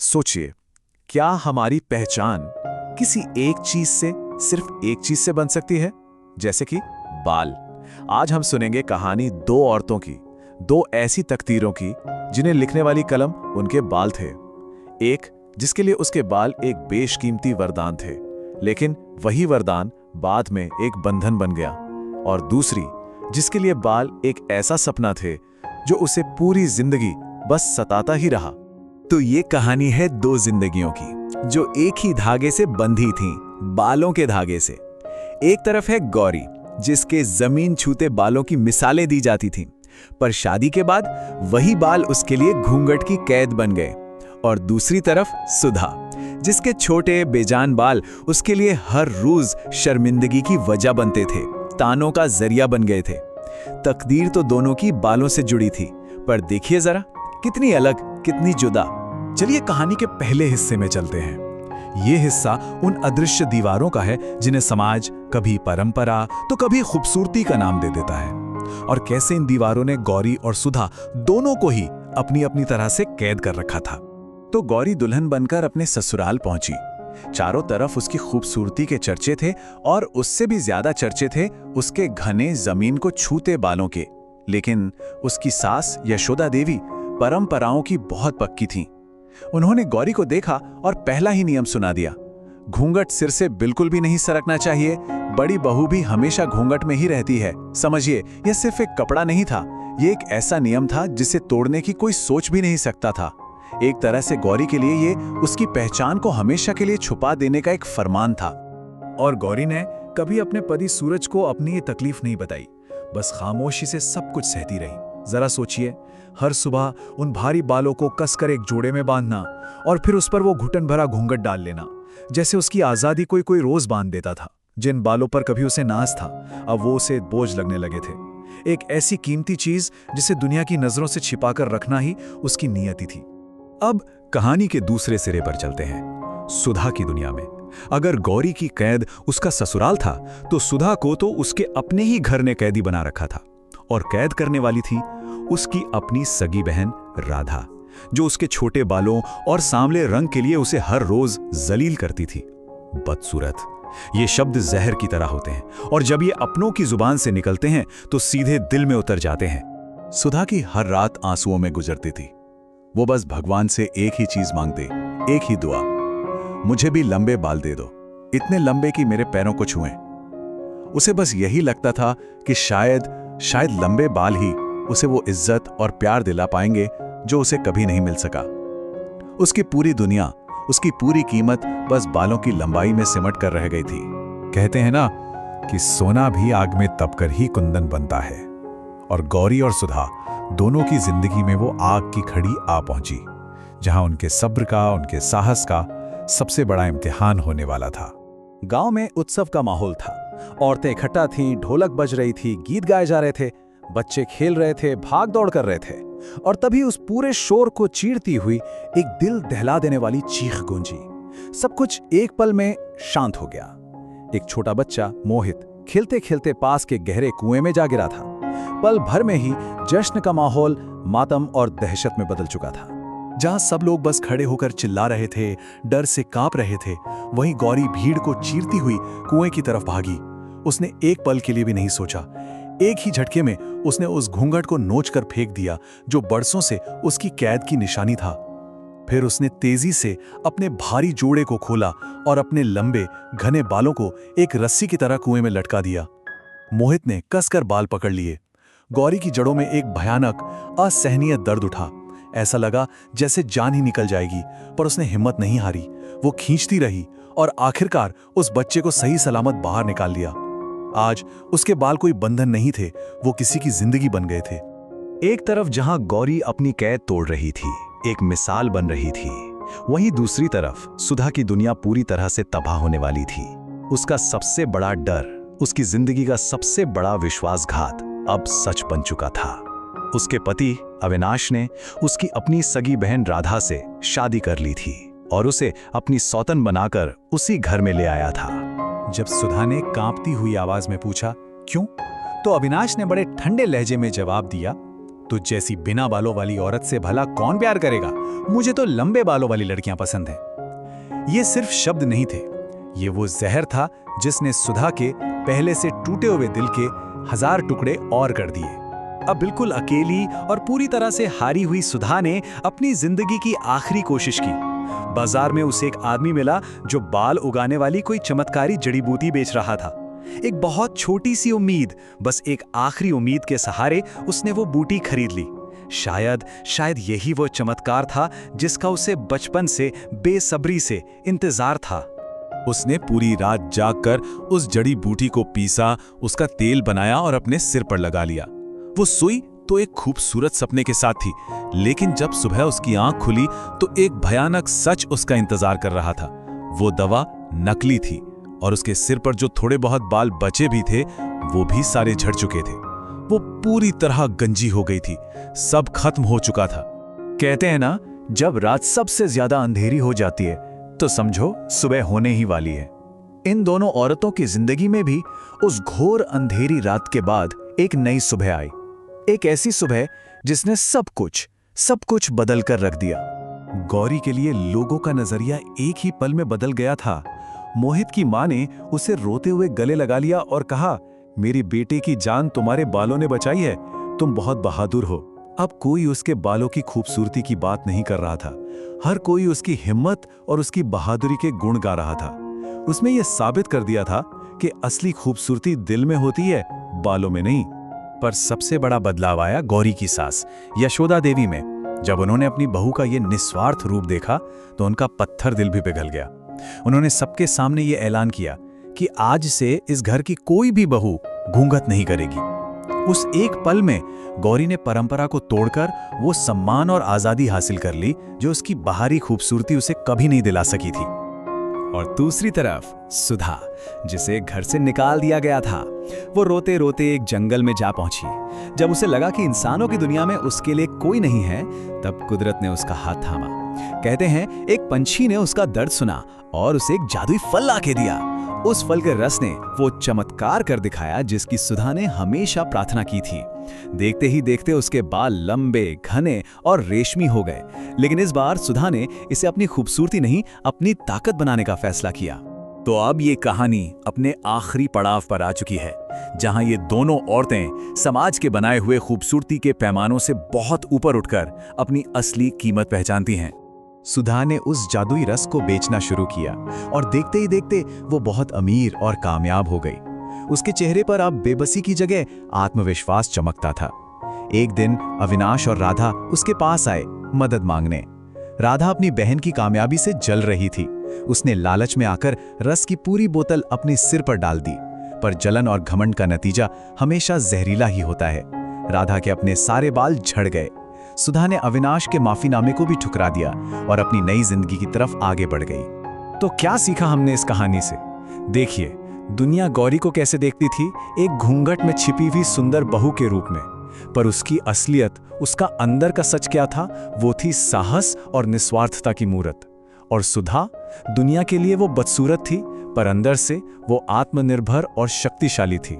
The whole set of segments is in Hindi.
सोचिए, क्या हमारी पहचान किसी एक चीज से, सिर्फ एक चीज से बन सकती है? जैसे कि बाल। आज हम सुनेंगे कहानी दो औरतों की, दो ऐसी तकदीरों की जिन्हें लिखने वाली कलम उनके बाल थे। एक जिसके लिए उसके बाल एक बेशकीमती वरदान थे, लेकिन वही वरदान बाद में एक बंधन बन गया। और दूसरी जिसके लिए बाल एक ऐसा सपना थे जो उसे पूरी जिंदगी बस सताता ही रहा। तो ये कहानी है दो जिंदगियों की जो एक ही धागे से बंधी थीं, बालों के धागे से। एक तरफ है गौरी, जिसके जमीन छूते बालों की मिसालें दी जाती थीं, पर शादी के बाद वही बाल उसके लिए घूंघट की कैद बन गए। और दूसरी तरफ सुधा, जिसके छोटे बेजान बाल उसके लिए हर रोज शर्मिंदगी की वजह बनते थे, तानों का जरिया बन गए थे। तकदीर तो दोनों की बालों से जुड़ी थी, पर देखिए जरा, कितनी अलग, कितनी जुदा। चलिए कहानी के पहले हिस्से में चलते हैं। ये हिस्सा उन अदृश्य दीवारों का है जिन्हें समाज कभी परंपरा तो कभी खूबसूरती का नाम दे देता है, और कैसे इन दीवारों ने गौरी और सुधा दोनों को ही अपनी अपनी तरह से कैद कर रखा था। तो गौरी दुल्हन बनकर अपने ससुराल पहुंची। चारों तरफ उसकी खूबसूरती के चर्चे थे, और उससे भी ज्यादा चर्चे थे उसके घने जमीन को छूते बालों के। लेकिन उसकी सास यशोदा देवी परंपराओं की बहुत पक्की थीं। उन्होंने गौरी को देखा और पहला ही नियम सुना दिया, घूंघट सिर से बिल्कुल भी नहीं सरकना चाहिए। बड़ी बहू भी हमेशा घूंघट में ही रहती है। समझिए, यह सिर्फ एक कपड़ा नहीं था, यह एक ऐसा नियम था जिसे तोड़ने की कोई सोच भी नहीं सकता था। एक तरह से गौरी के लिए ये उसकी पहचान को हमेशा के लिए छुपा देने का एक फरमान था। और गौरी ने कभी अपने पति सूरज को अपनी ये तकलीफ नहीं बताई, बस खामोशी से सब कुछ सहती रही। जरा सोचिए, हर सुबह उन भारी बालों को कसकर एक जोड़े में बांधना और फिर उस पर वो घुटन भरा घूंघट डाल लेना, जैसे उसकी आजादी कोई कोई रोज बांध देता था। जिन बालों पर कभी उसे नाज था, अब वो उसे बोझ लगने लगे थे। एक ऐसी कीमती चीज जिसे दुनिया की नजरों से छिपाकर रखना ही उसकी नियति थी। अब कहानी के दूसरे सिरे पर चलते हैं, सुधा की दुनिया में। अगर गौरी की कैद उसका ससुराल था, तो सुधा को तो उसके अपने ही घर ने कैदी बना रखा था। और कैद करने वाली थी उसकी अपनी सगी बहन राधा, जो उसके छोटे बालों और सांवले रंग के लिए उसे हर रोज जलील करती थी। बदसूरत, ये शब्द जहर की तरह होते हैं, और जब ये अपनों की जुबान से निकलते हैं तो सीधे दिल में उतर जाते हैं। सुधा की हर रात आंसुओं में गुजरती थी। वो बस भगवान से एक ही चीज मांगते, एक ही दुआ, मुझे भी लंबे बाल दे दो, इतने लंबे कि मेरे पैरों को छुएं। उसे बस यही लगता था कि शायद लंबे बाल ही उसे वो इज्जत और प्यार दिला पाएंगे जो उसे कभी नहीं मिल सका। उसकी पूरी दुनिया, उसकी पूरी कीमत बस बालों की लंबाई में सिमट कर रह गई थी। कहते हैं ना कि सोना भी आग में तपकर ही कुंदन बनता है, और गौरी और सुधा दोनों की जिंदगी में वो आग की घड़ी आ पहुंची, जहां उनके सब्र का, उनके साहस का सबसे बड़ा इम्तिहान होने वाला था। गांव में उत्सव का माहौल था। औरतें इकट्ठा थीं, ढोलक बज रही थी, गीत गाए जा रहे थे, बच्चे खेल रहे थे, भाग दौड़ कर रहे थे। और तभी उस पूरे शोर को चीरती हुई एक दिल दहला देने वाली चीख गूंजी। सब कुछ एक पल में शांत हो गया। एक छोटा बच्चा मोहित खेलते खेलते पास के गहरे कुएं में जा गिरा था। पल भर में ही जश्न का माहौल मातम और दहशत में बदल चुका था। जहां सब लोग बस खड़े होकर चिल्ला रहे थे, डर से कांप रहे थे, वहीं गौरी भीड़ को चीरती हुई कुएं की तरफ भागी। उसने एक पल के लिए भी नहीं सोचा। एक ही झटके में उसने उस घूंघट को नोचकर फेंक दिया जो बरसों से उसकी कैद की निशानी था। फिर उसने तेजी से अपने भारी जोड़े को खोला और अपने लंबे घने बालों को एक रस्सी की तरह कुएं में लटका दिया। मोहित ने कसकर बाल पकड़ लिए। गौरी की जड़ों में एक भयानक असहनीय दर्द उठा। ऐसा लगा जैसे जान ही निकल जाएगी, पर उसने हिम्मत नहीं हारी। वो खींचती रही और आखिरकार उस बच्चे को सही सलामत बाहर निकाल लिया। आज उसके बाल कोई बंधन नहीं थे, वो किसी की जिंदगी बन गए थे। एक तरफ जहां गौरी अपनी कैद तोड़ रही थी, एक मिसाल बन रही थी, वहीं दूसरी तरफ सुधा की दुनिया पूरी तरह से तबाह होने वाली थी। उसका सबसे बड़ा डर, उसकी जिंदगी का सबसे बड़ा विश्वासघात अब सच बन चुका था। उसके पति अविनाश ने उसकी अपनी सगी बहन राधा से शादी कर ली थी और उसे अपनी सौतन बनाकर उसी घर में ले आया था। जब सुधा ने कांपती हुई आवाज में पूछा, क्यों? तो अविनाश ने बड़े ठंडे लहजे में जवाब दिया, तुझ जैसी बिना बालों वाली औरत से भला कौन प्यार करेगा? मुझे तो लंबे बालों वाली लड़कियां पसंद हैं। ये सिर्फ शब्द नहीं थे, ये वो जहर था जिसने सुधा के पहले से टूटे हुए दिल के 1000 टुकड़े और कर दिए। अब बिल्कुल अकेली और पूरी तरह से हारी हुई सुधा ने अपनी जिंदगी की आखिरी कोशिश की। बाजार में उसे एक आदमी मिला जो बाल उगाने वाली कोई चमत्कारी जड़ी बूटी बेच रहा था। एक बहुत छोटी सी उम्मीद, बस एक आखिरी उम्मीद के सहारे उसने वो बूटी खरीद ली। शायद यही वो चमत्कार था जिसका उसे बचपन से बेसब्री से इंतजार था। उसने पूरी रात जागकर उस जड़ी बूटी को पीसा, उसका तेल बनाया और अपने सिर पर लगा लिया। वो सोई तो एक खूबसूरत सपने के साथ थी, लेकिन जब सुबह उसकी आंख खुली तो एक भयानक सच उसका इंतजार कर रहा था। वो दवा नकली थी और उसके सिर पर जो थोड़े बहुत बाल बचे भी थे वो भी सारे झड़ चुके थे। वो पूरी तरह गंजी हो गई थी, सब खत्म हो चुका था। कहते हैं ना, जब रात सबसे ज्यादा अंधेरी हो जाती है तो समझो सुबह होने ही वाली है। इन दोनों औरतों की जिंदगी में भी उस घोर अंधेरी रात के बाद एक नई सुबह आई। एक ऐसी सुबह जिसने सब कुछ बदल कर रख दिया। गौरी के लिए लोगों का नजरिया एक ही पल में बदल गया था। मोहित की मां ने उसे रोते हुए गले लगा लिया और कहा, मेरी बेटे की जान तुम्हारे बालों ने बचाई है, तुम बहुत बहादुर हो। अब कोई उसके बालों की खूबसूरती की बात नहीं कर रहा था, हर कोई उसकी हिम्मत और उसकी बहादुरी के गुण गा रहा था। उसने ये साबित कर दिया था कि असली खूबसूरती दिल में होती है, बालों में नहीं। पर सबसे बड़ा बदलाव आया गौरी की सास यशोदा देवी में। जब उन्होंने अपनी बहू का ये निस्वार्थ रूप देखा तो उनका पत्थर दिल भी पिघल गया। उन्होंने सबके सामने ये ऐलान किया कि आज से इस घर की कोई भी बहू घूंघट नहीं करेगी। उस एक पल में गौरी ने परंपरा को तोड़कर वो सम्मान और आजादी हासिल कर ली जो उसकी बाहरी खूबसूरती उसे कभी नहीं दिला सकी थी। और दूसरी तरफ सुधा, जिसे घर से निकाल दिया गया था, वो रोते रोते एक जंगल में जा पहुंची। जब उसे लगा कि इंसानों की दुनिया में उसके लिए कोई नहीं है, तब कुदरत ने उसका हाथ थामा। कहते हैं एक पंछी ने उसका दर्द सुना और उसे एक जादुई फल लाके दिया। उस फल के रस ने वो चमत्कार कर दिखाया जिसकी सुधा ने हमेशा प्रार्थना की थी। देखते ही देखते उसके बाल लंबे, घने और रेशमी हो गए। लेकिन इस बार सुधा ने इसे अपनी खूबसूरती नहीं, अपनी ताकत बनाने का फैसला किया। तो अब ये कहानी अपने आखिरी पड़ाव पर आ चुकी है, जहां ये दोनों औरतें समाज के बनाए हुए खूबसूरती के पैमानों से बहुत ऊपर उठकर अपनी असली कीमत पहचानती हैं। सुधा ने उस जादुई रस को बेचना शुरू किया और देखते ही देखते वो बहुत अमीर और कामयाब हो गई। उसके चेहरे पर अब बेबसी की जगह आत्मविश्वास चमकता था। एक दिन अविनाश और राधा उसके पास आए मदद मांगने। राधा अपनी बहन की कामयाबी से जल रही थी। उसने लालच में आकर रस की पूरी बोतल अपने सिर पर डाल दी, पर जलन और घमंड का नतीजा हमेशा जहरीला ही होता है। राधा के अपने सारे बाल झड़ गए। सुधा ने अविनाश के माफीनामे को भी ठुकरा दिया और अपनी नई जिंदगी की तरफ आगे बढ़ गई। तो क्या सीखा हमने इस कहानी से? देखिए, दुनिया गौरी को कैसे देखती थी, एक घूंघट में छिपी हुई सुंदर बहू के रूप में, पर उसकी असलियत, उसका अंदर का सच क्या था, वो थी साहस और निस्वार्थता की मूरत। और सुधा, दुनिया के लिए वो बदसूरत थी, पर अंदर से वो आत्मनिर्भर और शक्तिशाली थी।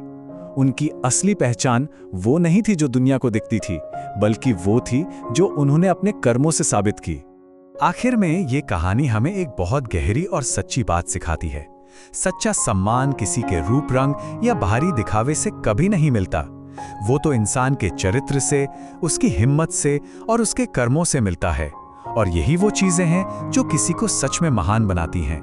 उनकी असली पहचान वो नहीं थी जो दुनिया को दिखती थी, बल्कि वो थी जो उन्होंने अपने कर्मों से साबित की। आखिर में ये कहानी हमें एक बहुत गहरी और सच्ची बात सिखाती है। सच्चा सम्मान किसी के रूप रंग या बाहरी दिखावे से कभी नहीं मिलता। वो तो इंसान के चरित्र से, उसकी हिम्मत से और उसके कर्मों से मिलता है। और यही वो चीजें हैं जो किसी को सच में महान बनाती हैं।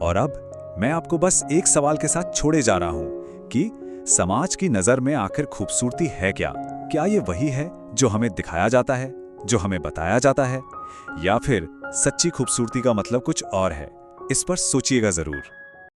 और अब मैं आपको बस एक सवाल के साथ छोड़े जा रहा हूं कि समाज की नजर में आखिर खूबसूरती है क्या? क्या ये वही है जो हमें दिखाया जाता है, जो हमें बताया जाता है, या फिर सच्ची खूबसूरती का मतलब कुछ और है? इस पर सोचिएगा जरूर।